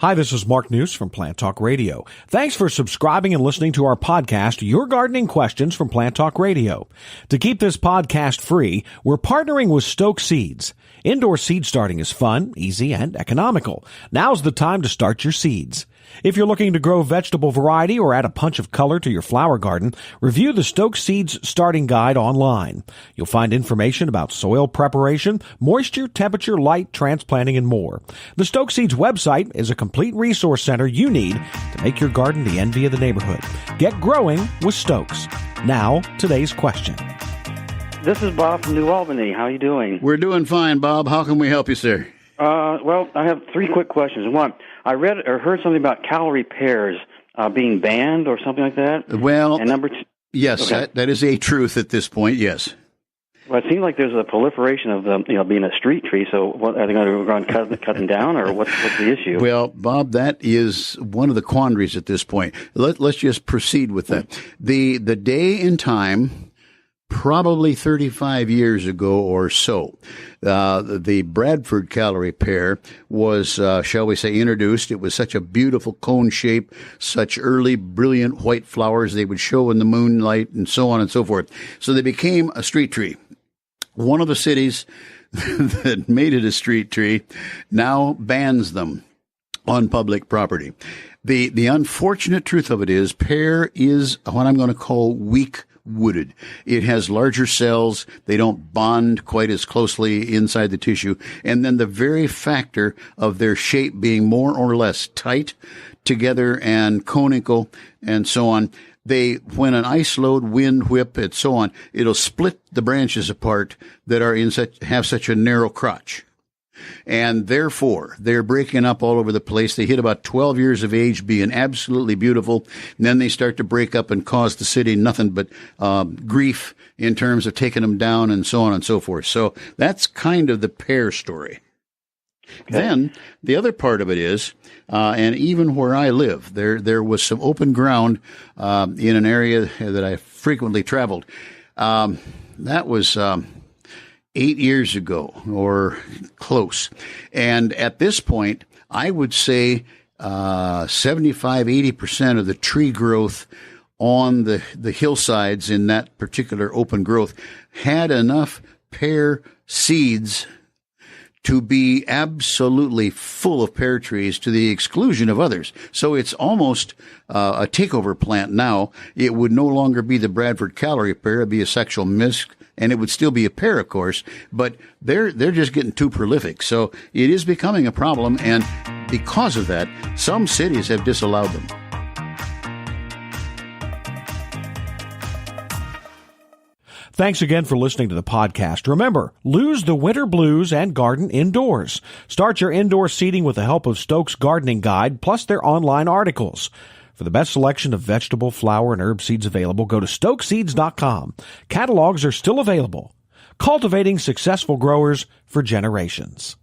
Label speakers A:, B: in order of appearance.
A: Hi, this is Mark News from Plant Talk Radio. Thanks for subscribing and listening to our podcast, Your Gardening Questions from Plant Talk Radio. To keep this podcast free, we're partnering with Stoke Seeds. Indoor seed starting is fun, easy, and economical. Now's the time to start your seeds. If you're looking to grow vegetable variety or add a punch of color to your flower garden, review the Stoke Seeds Starting Guide online. You'll find information about soil preparation, moisture, temperature, light, transplanting, and more. The Stoke Seeds website is a complete resource center you need to make your garden the envy of the neighborhood. Get growing with Stokes. Now, today's question.
B: This is Bob from New Albany. How are you doing?
C: We're doing fine, Bob. How can we help you, sir?
B: Well, I have three quick questions. One, I read or heard something about calorie pears being banned or something like that.
C: Well,
B: and number two,
C: yes,
B: okay.
C: that is a truth at this point, yes.
B: Well, it seems like there's a proliferation of them, being a street tree. So, what are they going to go and cut them down, or what's the issue?
C: Well, Bob, that is one of the quandaries at this point. Let's just proceed with that. The day and time, probably 35 years ago or so, the Bradford calorie pear was, shall we say, introduced. It was such a beautiful cone shape, such early, brilliant white flowers they would show in the moonlight, and so on and so forth. So they became a street tree. One of the cities that made it a street tree now bans them on public property. The unfortunate truth of it is pear is what I'm going to call weak wooded. It has larger cells. They don't bond quite as closely inside the tissue. And then the very factor of their shape being more or less tight together and conical and so on, when an ice load, wind whip, and so on, it'll split the branches apart that are have such a narrow crotch. And therefore, they're breaking up all over the place. They hit about 12 years of age, being absolutely beautiful. And then they start to break up and cause the city nothing but grief in terms of taking them down and so on and so forth. So that's kind of the pear story. Okay. Then the other part of it is, and even where I live, there was some open ground in an area that I frequently traveled. That was 8 years ago or close. And at this point, I would say 75-80% of the tree growth on the hillsides in that particular open growth had enough pear seeds to be absolutely full of pear trees to the exclusion of others. So it's almost a takeover plant now. It would no longer be the Bradford calorie pear. It would be a sexual misc, and it would still be a pear, of course, but they're just getting too prolific. So it is becoming a problem, and because of that, some cities have disallowed them.
A: Thanks again for listening to the podcast. Remember, lose the winter blues and garden indoors. Start your indoor seeding with the help of Stoke's Gardening Guide, plus their online articles. For the best selection of vegetable, flower, and herb seeds available, go to stokeseeds.com. Catalogs are still available. Cultivating successful growers for generations.